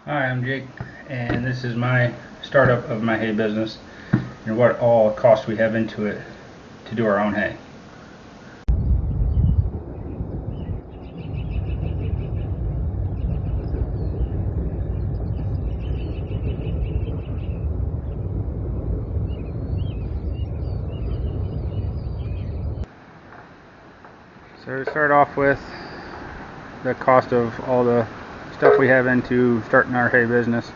Hi, I'm Jake, and this is my startup of my hay business and what all costs we have into it to do our own hay. So to start off with, the cost of all the stuff we have into starting our hay business.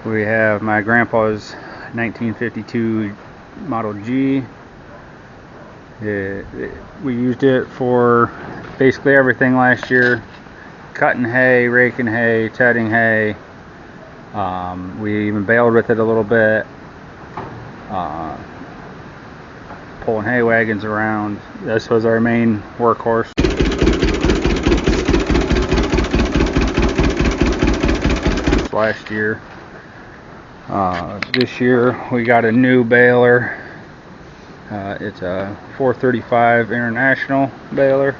We have my grandpa's 1952 Model G. We used it for basically everything last year: cutting hay, raking hay, tedding hay. We even baled with it a little bit, pulling hay wagons around. This was our main workhorse. Last year. This year we got a new baler. It's a 435 International baler.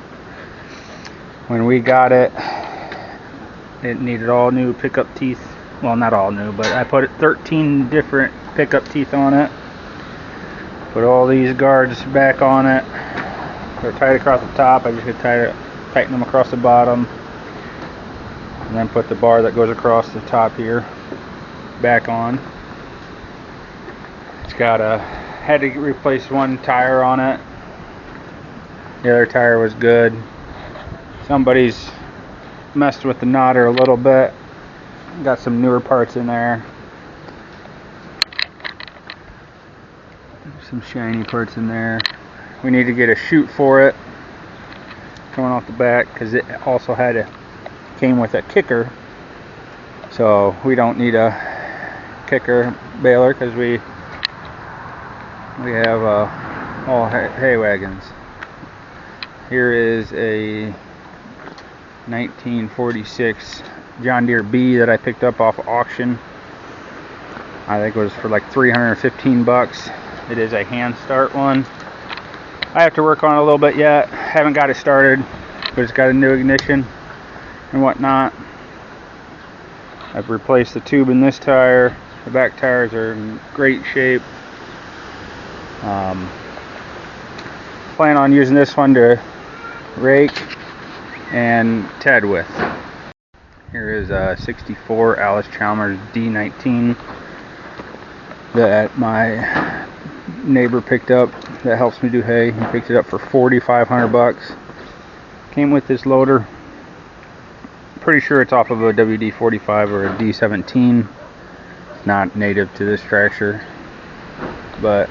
When we got it, it needed all new pickup teeth. Well, not all new, but I put 13 different pickup teeth on it. Put all these guards back on it. They're tight across the top. I just could tighten them across the bottom. And then put the bar that goes across the top here back on. It's got had to replace one tire on it. The other tire was good. Somebody's messed with the knotter a little bit. Got some newer parts in there. Some shiny parts in there. We need to get a chute for it coming off the back, because it also came with a kicker, so we don't need a kicker baler because we have all hay wagons. Here is a 1946 John Deere B that I picked up off auction. I think it was for like 315 bucks. It is a hand start one. I have to work on it a little bit yet. Haven't got it started, but it's got a new ignition and whatnot. I've replaced the tube in this tire. The back tires are in great shape. Plan on using this one to rake and ted with. Here is a 64 Allis Chalmers D19 that my neighbor picked up that helps me do hay. He picked it up for 4,500 bucks. Came with this loader. Pretty sure it's off of a WD-45 or a D17. Not native to this tractor, but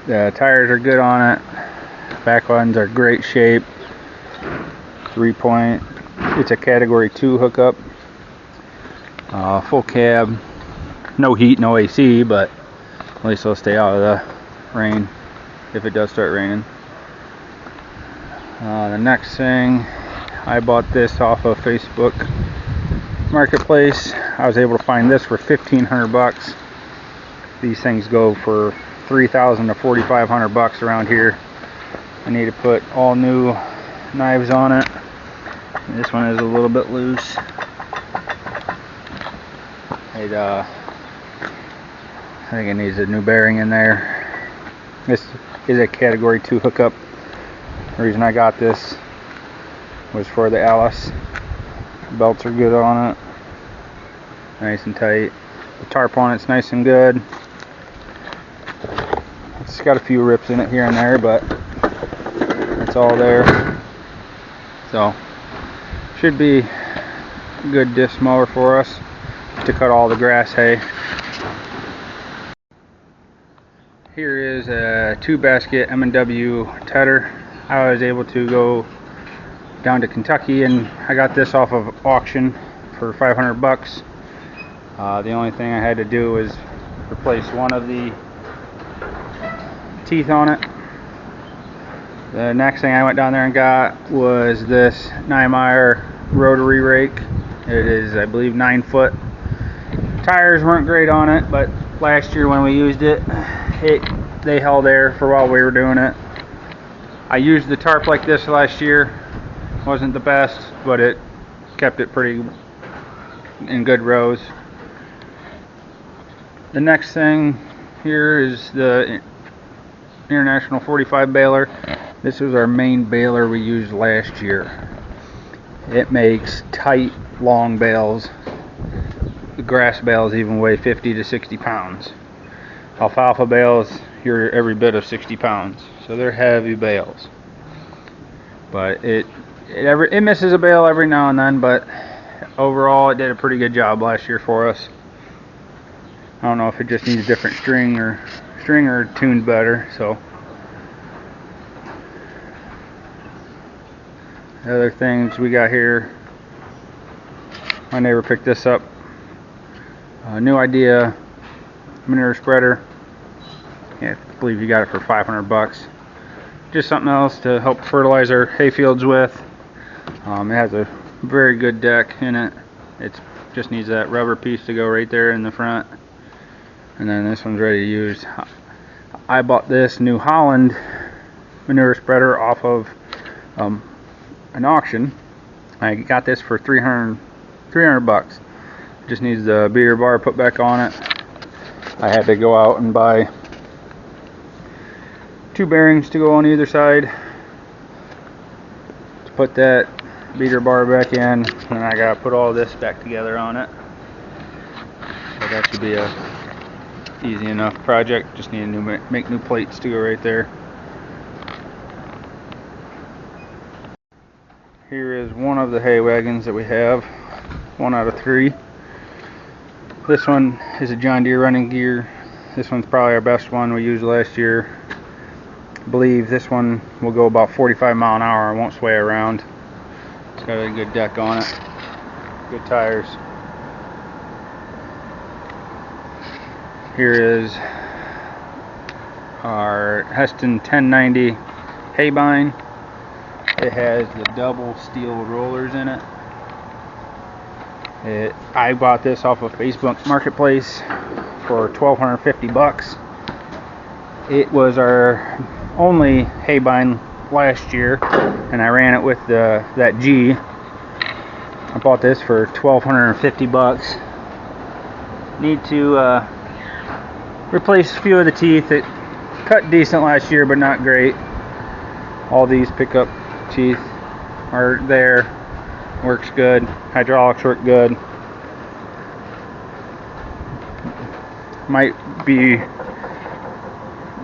the tires are good on it. Back ones are great shape. 3-point. It's a category 2 hookup. Full cab. No heat, no AC, but at least it'll stay out of the rain if it does start raining. The next thing, I bought this off of Facebook Marketplace. I was able to find this for 1,500 bucks. These things go for 3,000 to 4,500 bucks around here. I need to put all new knives on it. This one is a little bit loose. I think it needs a new bearing in there. This is a category 2 hookup. The reason I got this was for the Allis. Belts are good on it, nice and tight. The tarp on it's nice and good. It's got a few rips in it here and there, but it's all there. So should be a good disc mower for us to cut all the grass hay. Here is a 2-basket M&W tedder. I was able to go down to Kentucky and I got this off of auction for 500 bucks. The only thing I had to do was replace one of the teeth on it. The next thing I went down there and got was this Niemeyer rotary rake. It is, I believe, 9 foot. Tires weren't great on it, but last year when we used it, they held air for while we were doing it. I used the tarp like this last year. Wasn't the best, but it kept it pretty in good rows. The next thing here is the International 45 baler. This was our main baler we used last year. It makes tight, long bales. The grass bales even weigh 50 to 60 pounds. Alfalfa bales, you're every bit of 60 pounds. So they're heavy bales. But it misses a bale every now and then, but overall it did a pretty good job last year for us. I don't know if it just needs a different string or tuned better. So the other things we got here, my neighbor picked this up. New Idea manure spreader. Yeah, I believe you got it for 500 bucks. Just something else to help fertilize our hay fields with. It has a very good deck in it. It just needs that rubber piece to go right there in the front. And then this one's ready to use. I bought this New Holland manure spreader off of an auction. I got this for 300 bucks. Just needs the beater bar put back on it. I had to go out and buy 2 bearings to go on either side to put that beater bar back in, and I gotta put all this back together on it. So that should be a easy enough project. Just need to make new plates to go right there. Here is one of the hay wagons that we have, 1 out of 3. This one is a John Deere running gear. This one's probably our best one we used last year. I believe this one will go about 45 mile an hour and won't sway around. It's got a good deck on it, good tires. Here is our Heston 1090 hay bind. It has the double steel rollers in it. I bought this off of Facebook Marketplace for 1,250 bucks. It was our only hay bind last year, and I ran it with that G. I bought this for 1,250 bucks. Need to replace a few of the teeth. It cut decent last year, but not great. All these pickup teeth are there. Works good. Hydraulics work good. Might be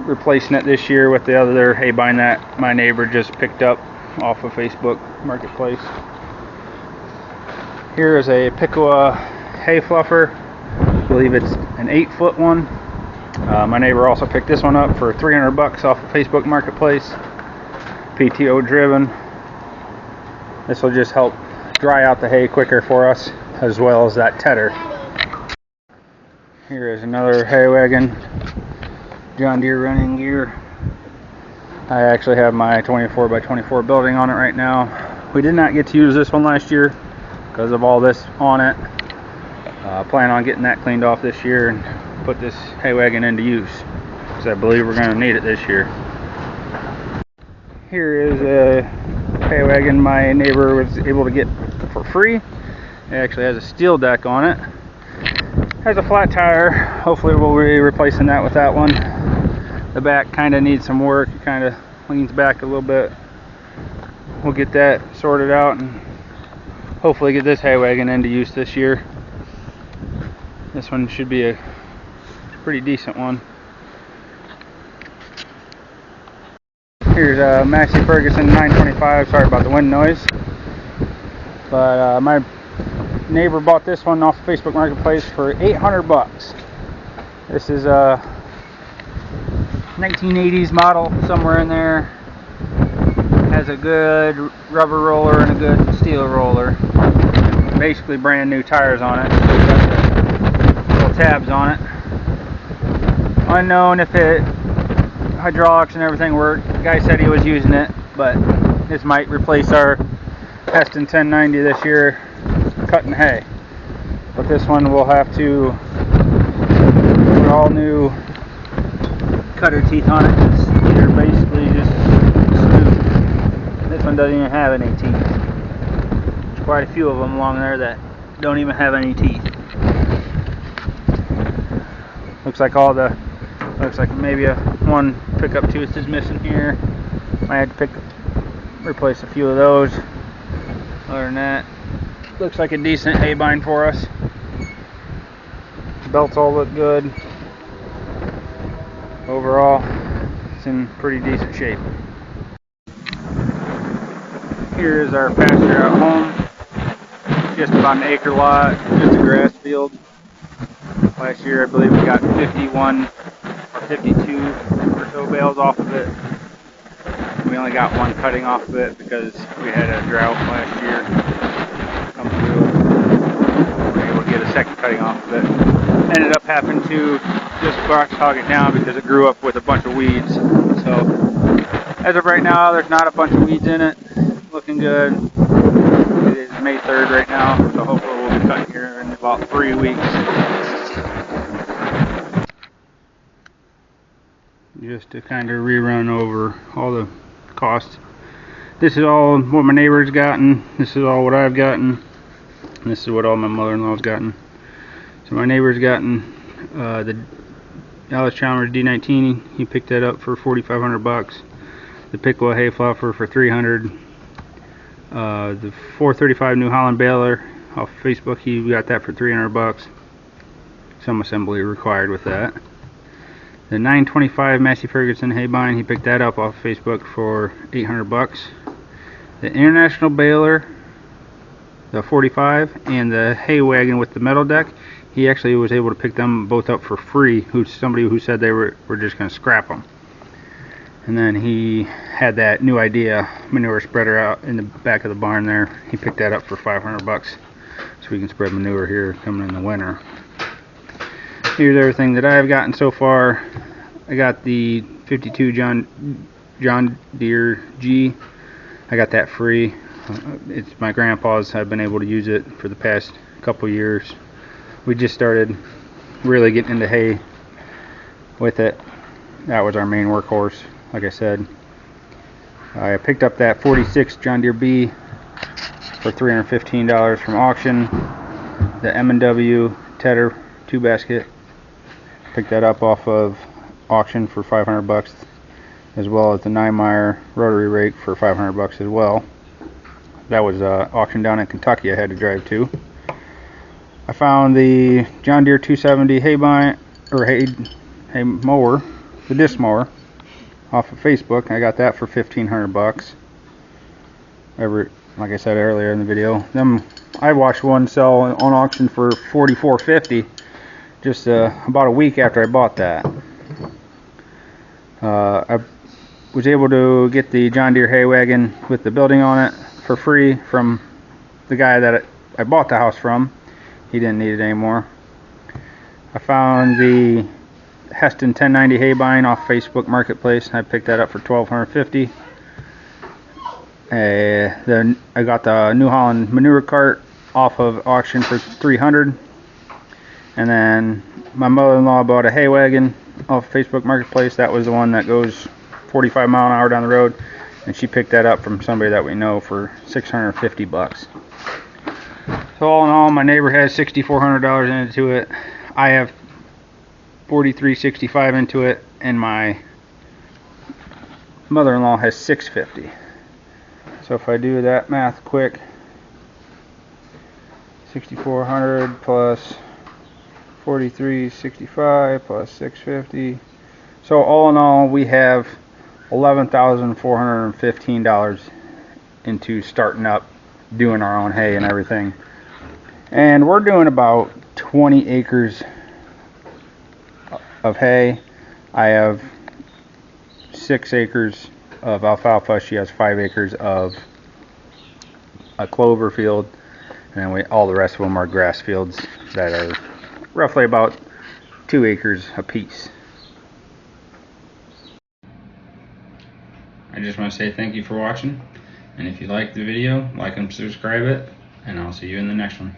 replacing it this year with the other hay bind that my neighbor just picked up off of Facebook Marketplace. Here is a Piqua hay fluffer. I believe it's an 8-foot one. My neighbor also picked this one up for 300 bucks off of Facebook Marketplace. PTO driven. This will just help dry out the hay quicker for us, as well as that tedder. Here is another hay wagon, John Deere running gear. I actually have my 24 by 24 building on it right now. We did not get to use this one last year because of all this on it. Plan on getting that cleaned off this year and put this hay wagon into use, because I believe we're going to need it this year. Here is a hay wagon my neighbor was able to get for free. It actually has a steel deck on it. Has a flat tire. Hopefully we'll be replacing that with that one. The back kind of needs some work. It kind of leans back a little bit. We'll get that sorted out and hopefully get this hay wagon into use this year. This one should be a pretty decent one. Here's a Massey Ferguson 925. Sorry about the wind noise. But my neighbor bought this one off Facebook Marketplace for 800 bucks. This is a 1980s model, somewhere in there. Has a good rubber roller and a good steel roller. Basically brand new tires on it. Little tabs on it. Unknown if it hydraulics and everything work. The guy said he was using it, but this might replace our Heston 1090 this year cutting hay. But this one will have to put all new cutter teeth on it. They're basically just smooth. This one doesn't even have any teeth. quite a few of them along there that don't even have any teeth. Looks like maybe one pickup tooth is missing here. I had to replace a few of those. Other than that, looks like a decent hay bind for us. Belts all look good. Overall, it's in pretty decent shape. Here is our pasture at home. Just about an acre lot, just a grass field. Last year I believe we got 51 or 52 or so bales off of it. We only got one cutting off of it because we had a drought last year come through. We were able to get a second cutting off of it. Ended up having to just box hog it down because it grew up with a bunch of weeds. So as of right now, there's not a bunch of weeds in it. Looking good. It is May 3rd right now, so hopefully we'll be cutting here in about 3 weeks. Just to kind of rerun over all the costs. This is all what my neighbor's gotten. This is all what I've gotten. And this is what all my mother-in-law's gotten. So my neighbor's gotten the Allis Chalmers D19. He picked that up for $4,500. The Pickwa hay fluffer for $300. The 435 New Holland baler off Facebook, he got that for $300. Some assembly required with that. The 925 Massey Ferguson hay bind, he picked that up off Facebook for $800. The International baler, the 45, and the hay wagon with the metal deck, he actually was able to pick them both up for free. Somebody who said they were just going to scrap them. And then he had that new idea manure spreader out in the back of the barn there. He picked that up for $500, so we can spread manure here coming in the winter. Here's everything that I've gotten so far. I got the 52 John Deere G. I got that free. It's my grandpa's. I've been able to use it for the past couple years. We just started really getting into hay with it. That was our main workhorse, like I said. I picked up that 46 John Deere B for $315 from auction. The M&W Tedder 2-basket, picked that up off of auction for $500, as well as the Niemeyer rotary rake for $500 as well. That was auction down in Kentucky I had to drive to. I found the John Deere 270 hay bind, or hay mower, the disc mower, off of Facebook. I got that for $1,500. Like I said earlier in the video, I watched one sell on auction for $44.50 just about a week after I bought that. I was able to get the John Deere hay wagon with the building on it for free from the guy that I bought the house from. He didn't need it anymore. I found the Heston 1090 hay bind off Facebook Marketplace. I picked that up for $1,250. Then I got the New Holland manure cart off of auction for $300. And then my mother-in-law bought a hay wagon off Facebook Marketplace. That was the one that goes 45 mile an hour down the road, and she picked that up from somebody that we know for $650. So all in all, my neighbor has $6,400 into it. I have $4,365 into it, and my mother-in-law has $650. So if I do that math quick, 6,400 plus 4365 plus 650. So all in all, we have $11,415 into starting up, doing our own hay and everything. And we're doing about 20 acres of hay. I have 6 acres of alfalfa. She has 5 acres of a clover field, and then all the rest of them are grass fields that are roughly about 2 acres apiece. I just want to say thank you for watching, and if you liked the video, like and subscribe it, and I'll see you in the next one.